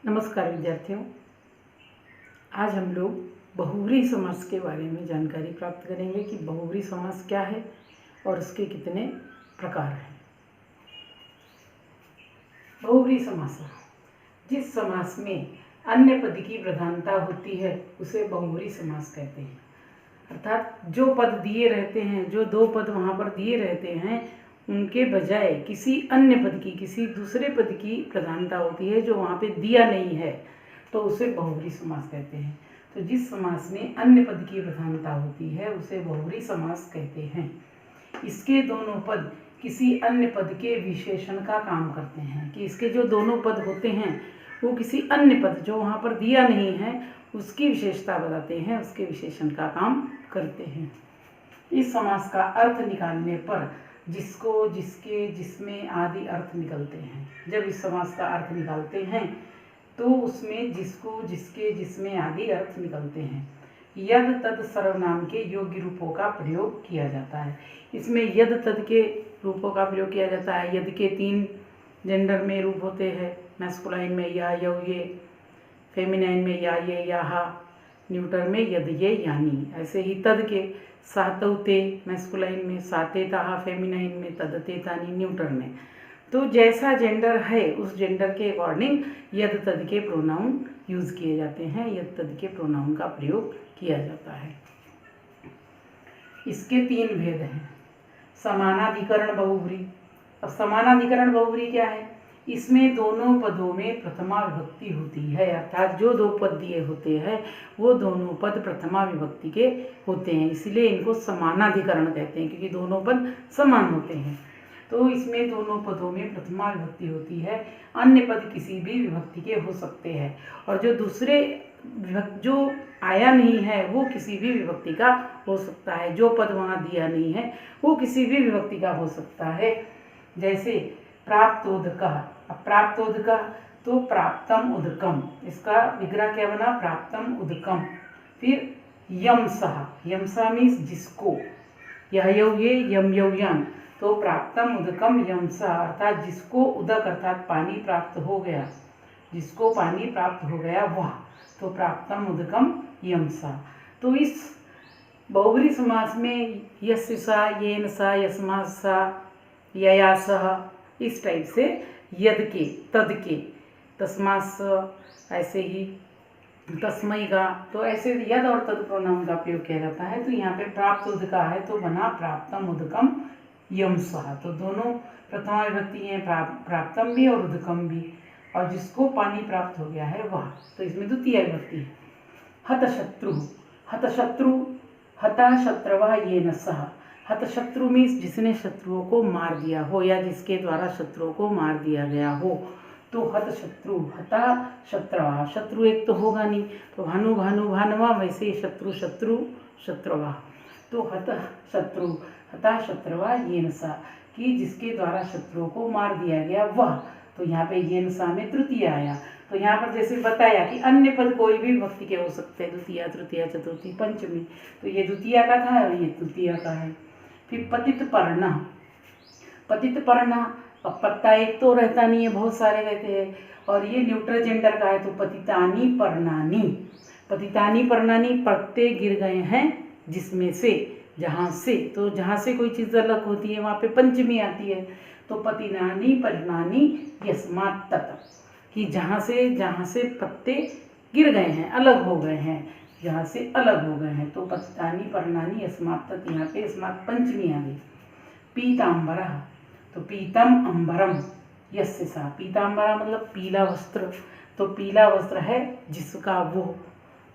नमस्कार विद्यार्थियों, आज हम लोग बहुव्रीहि समास के बारे में जानकारी प्राप्त करेंगे कि बहुव्रीहि समास क्या है और उसके कितने प्रकार हैं। बहुव्रीहि समास, जिस समास में अन्य पद की प्रधानता होती है उसे बहुव्रीहि समास कहते हैं। अर्थात जो पद दिए रहते हैं, जो दो पद वहाँ पर दिए रहते हैं, उनके बजाय किसी अन्य पद की, किसी दूसरे पद की प्रधानता होती है जो वहाँ पे दिया नहीं है, तो उसे बहुव्रीहि समास कहते हैं। तो जिस समास में अन्य पद की प्रधानता होती है उसे बहुव्रीहि समास कहते हैं। इसके दोनों पद किसी अन्य पद के विशेषण का काम करते हैं, कि इसके जो दोनों पद होते हैं वो किसी अन्य पद जो वहाँ पर दिया नहीं है उसकी विशेषता बताते हैं, उसके विशेषण का काम करते हैं। इस समास का अर्थ निकालने पर जिसको, जिसके, जिसमें आदि अर्थ निकलते हैं। जब इस समास का अर्थ निकालते हैं तो उसमें जिसको, जिसके, जिसमें आदि अर्थ निकलते हैं। यद तद सर्वनाम के योग्य रूपों का प्रयोग किया जाता है। इसमें यद तद के रूपों का प्रयोग किया जाता है। यद के 3 जेंडर में रूप होते हैं, मैस्कुलाइन में या, यव, ये, फेमिनाइन में या, ये, याहा, न्यूटर में यद, ये, यानी। ऐसे ही तद के सातव ते मैस्कुलाइन में, साते ताहा फेमिनाइन में, तदते तानी न्यूटर में। तो जैसा जेंडर है उस जेंडर के अकॉर्डिंग यद तद के प्रोनाउन यूज किए जाते हैं, यद तद के प्रोनाउन का प्रयोग किया जाता है। इसके 3 भेद हैं। समानाधिकरण बहुव्रीहि। अब समानाधिकरण बहुव्रीहि क्या है? इसमें दोनों पदों में प्रथमा विभक्ति होती है, अर्थात जो 2 पद दिए होते हैं वो दोनों पद प्रथमा विभक्ति के होते हैं, इसलिए इनको समानाधिकरण कहते हैं, क्योंकि दोनों पद समान होते हैं। तो इसमें दोनों पदों में प्रथमा विभक्ति होती है। अन्य पद किसी भी विभक्ति के हो सकते हैं, और जो दूसरे जो आया नहीं है वो किसी भी विभक्ति का हो सकता है। जो पद वहाँ दिया नहीं है वो किसी भी विभक्ति का हो सकता है। जैसे प्राप्तोदकः। अब प्राप्तोदकः तो प्राप्तम उदकम, इसका विग्रह क्या बना? प्राप्तम उदकम। फिर यमसः। यमसः मीन्स जिसको, यह यौ ये, यम यौ यम, तो प्राप्तम उदकम यमसः, अर्थात जिसको उदक अर्थात पानी प्राप्त हो गया, जिसको पानी प्राप्त हो गया वह, तो प्राप्तम उदकम यमसः। तो इस बहुव्रीहि समास में यस्य सा, येन सा, यस्मात् सा, यया सह, इस टाइप से यद के, तद के, तस्मात् स, ऐसे ही तस्मै का, तो ऐसे यद और तद प्रोनाउन का प्रयोग किया जाता है। तो यहाँ पे प्राप्त उदका है तो बना प्राप्तम उदकम यमसः। तो दोनों प्रथमा विभक्ति हैं, प्राप्तम भी और उदकम भी, और जिसको पानी प्राप्त हो गया है वह, तो इसमें द्वितीय विभक्ति है। हतशत्रु। हतशत्रु, हता शत्रवः येन सह। हतशत्रु मीन्स जिसने शत्रुओं को मार दिया हो या जिसके द्वारा शत्रुओं को मार दिया गया हो, तो हतशत्रु। हता शत्रवः, शत्रु एक तो होगा नहीं, तो भानु भानु भानवा, वैसे शत्रु शत्रु शत्रवः, तो हत शत्रु, हता शत्रवः येन सह, कि जिसके द्वारा शत्रुओं को मार दिया गया वह, तो यहाँ पे येन सह में तृतीय आया। तो यहाँ पर जैसे बताया कि अन्य पद कोई भी विभक्ति के हो सकते हैं, द्वितीय, तृतीय, चतुर्थी, पंचमी, तो ये द्वितीय का था और ये तृतीय का है। फिर पतित पर्ण। पतित पर्ण, अब पत्ता एक तो रहता नहीं है, बहुत सारे रहते हैं, और ये न्यूट्रल जेंडर का है, तो पतितानी पर्णानी। पतितानी पर्णानी, पत्ते गिर गए हैं जिसमें से, जहाँ से, तो जहाँ से कोई चीज़ अलग होती है वहाँ पे पंचमी आती है। तो पतिनानी पर्णानी यस्मात् तत्, कि जहाँ से पत्ते गिर गए हैं, अलग हो गए हैं, जहाँ से अलग हो गए हैं, तो पतितानी पर्णानी यस्मात् तत्, यहाँ पे यस्मात् पंचमी आ गई। पीताम्बरः, तो पीतम अम्बरम यस्य सा। पीताम्बरा मतलब पीला वस्त्र, तो पीला वस्त्र है जिसका वो,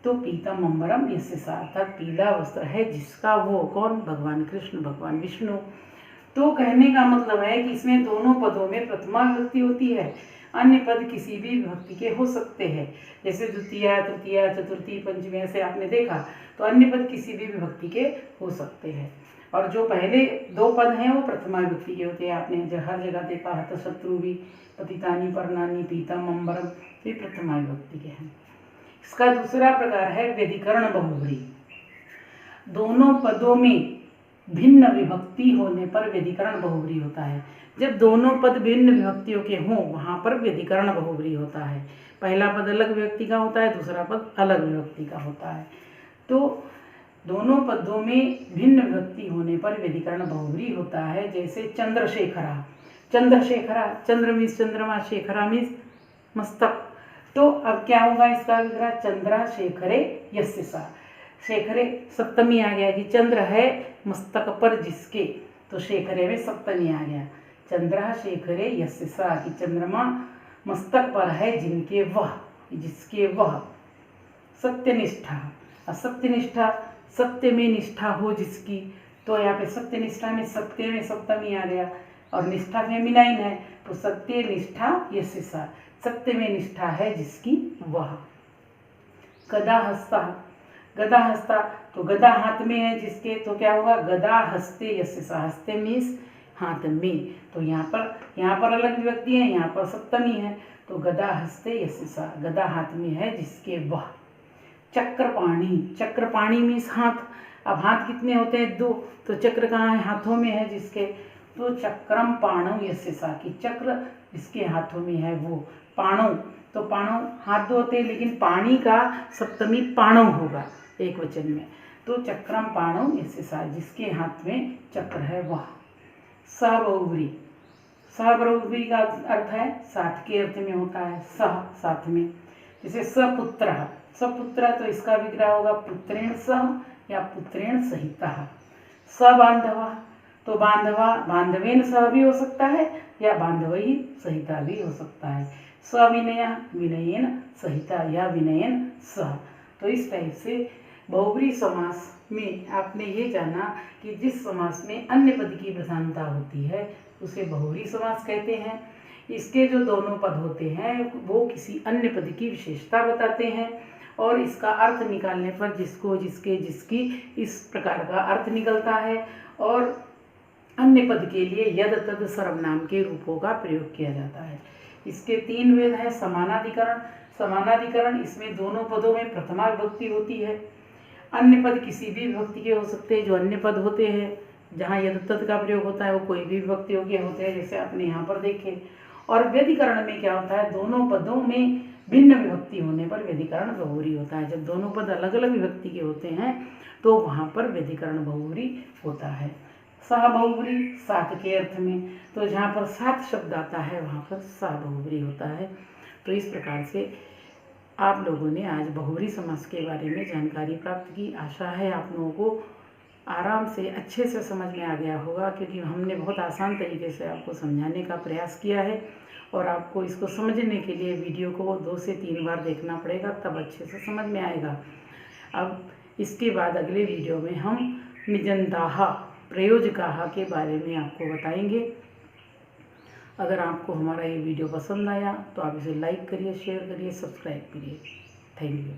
तो पीतम अम्बरम यस्य सा, अर्थात पीला वस्त्र है जिसका वो, कौन? भगवान कृष्ण, भगवान विष्णु। तो कहने का मतलब है कि इसमें दोनों पदों में प्रथमा विभक्ति होती है, अन्य पद किसी भी विभक्ति के हो सकते हैं, जैसे द्वितीय, तृतीय, चतुर्थी, पंचमी, ऐसे आपने देखा, तो अन्य पद किसी भी विभक्ति के हो सकते हैं। और जो पहले 2 पद हैं वो प्रथमा विभक्ति के होते हैं, आपने हर जगह देखा, हतशत्रु भी, पतितानी पर्णानी, पीतम अम्बरम, तो ये प्रथमा विभक्ति के हैं। इसका दूसरा प्रकार है व्यधिकरण बहुव्रीहि। दोनों पदों में भिन्न विभक्ति होने पर व्यधिकरण बहुव्रीहि होता है। जब दोनों पद भिन्न विभक्तियों के हों वहाँ पर व्यधिकरण बहुव्रीहि होता है। पहला पद अलग विभक्ति का होता है, दूसरा पद अलग विभक्ति का होता है। तो दोनों पदों में भिन्न विभक्ति होने पर व्यधिकरण बहुव्रीहि होता है। जैसे चंद्रशेखरा, चंद्रशेखरा, चंद्र मीन्स चंद्रमा, शेखरा मीन्स मस्तक। तो अब क्या होगा इसका विग्रह, चंद्रशेखरे यस्य सा। शेखरे सप्तमी आ गया कि चंद्र है मस्तक पर जिसके, तो शेखरे में सप्तमी आ गया। चंद्रशेखरे यस्य सा कि चंद्रमा मस्तक पर है जिनके वह, जिसके वह। सत्यनिष्ठा, असत्यनिष्ठा, सत्य में निष्ठा हो जिसकी, तो यहाँ पे सत्यनिष्ठा में सत्य में सप्तमी आ गया और निष्ठा फेमिनाइन है, तो सत्य निष्ठा यस्य सा, सत्य में निष्ठा है जिसकी वह। गदा हस्ता, गदा हस्ता, तो गदा हाथ में है जिसके, तो क्या होगा, गदा हस्ते यस्य सा। हस्ते मीन्स हाथ में, तो यहाँ पर अलग विभक्ति है, यहाँ पर सप्तमी है, तो गदा हस्ते यस्य सा, गदा हाथ में है जिसके वह। चक्रपाणी, चक्रपाणी मीन्स हाथ। अब हाथ कितने होते हैं, 2, तो चक्र कहाँ है, हाथों में है जिसके, तो चक्रम पाणौ यस्य सा कि चक्र जिसके हाथों में है वो। पाणौ, तो पाणौ हाथ 2 होते हैं, लेकिन पाणी का सप्तमी पाणौ होगा एक वचन में, तो चक्रम पाणौ यस्य सा जिसके हाथ में चक्र है वह। सहबहुव्रीहि, सहबहुव्रीहि का अर्थ है साथ के अर्थ में होता है, सह साथ में। जैसे सपुत्रः, सपुत्र, तो इसका विग्रह होगा पुत्रेण सह या पुत्रेण सहितः। सबांधवः, तो बांधवा बांधवेन सह भी हो सकता है या बांधवैः सहिता भी हो सकता है। सविनयः, विनयेन सहिता या विनयेन सह। तो इस टाइप से बहुव्रीहि समास में आपने ये जाना कि जिस समास में अन्य पद की प्रधानता होती है उसे बहुव्रीहि समास कहते हैं। इसके जो दोनों पद होते हैं वो किसी अन्य पद की विशेषता बताते हैं और इसका अर्थ निकालने पर जिसको, जिसके, जिसकी, इस प्रकार का अर्थ निकलता है। और अन्य पद के लिए यद तद सर्वनाम के रूपों का प्रयोग किया जाता है। इसके 3 भेद हैं। समानाधिकरण, समानाधिकरण इसमें दोनों पदों में प्रथमा विभक्ति होती है। अन्य पद किसी भी विभक्ति के हो सकते हैं। जो अन्य पद होते हैं जहाँ यद तद का प्रयोग होता है वो कोई भी विभक्तियों के होते हैं, जैसे आपने यहाँ पर देखे। और व्यधिकरण में क्या होता है, दोनों पदों में भिन्न विभक्ति होने पर व्यधिकरण बहुव्रीहि होता है। जब दोनों पद अलग अलग विभक्ति के होते हैं तो वहाँ पर व्यधिकरण बहुव्रीहि होता है। सहबहुव्रीहि, सात के अर्थ में, तो जहाँ पर 7 शब्द आता है वहाँ पर सहबहुव्रीहि होता है। तो इस प्रकार से आप लोगों ने आज बहुव्रीहि समास के बारे में जानकारी प्राप्त की। आशा है आप लोगों को आराम से अच्छे से समझ में आ गया होगा, क्योंकि हमने बहुत आसान तरीके से आपको समझाने का प्रयास किया है और आपको इसको समझने के लिए वीडियो को 2 से 3 बार देखना पड़ेगा, तब अच्छे से समझ में आएगा। अब इसके बाद अगले वीडियो में हम निजंताः, प्रयोजकाः के बारे में आपको बताएंगे। अगर आपको हमारा ये वीडियो पसंद आया तो आप इसे लाइक करिए, शेयर करिए, सब्सक्राइब करिए। Thank you.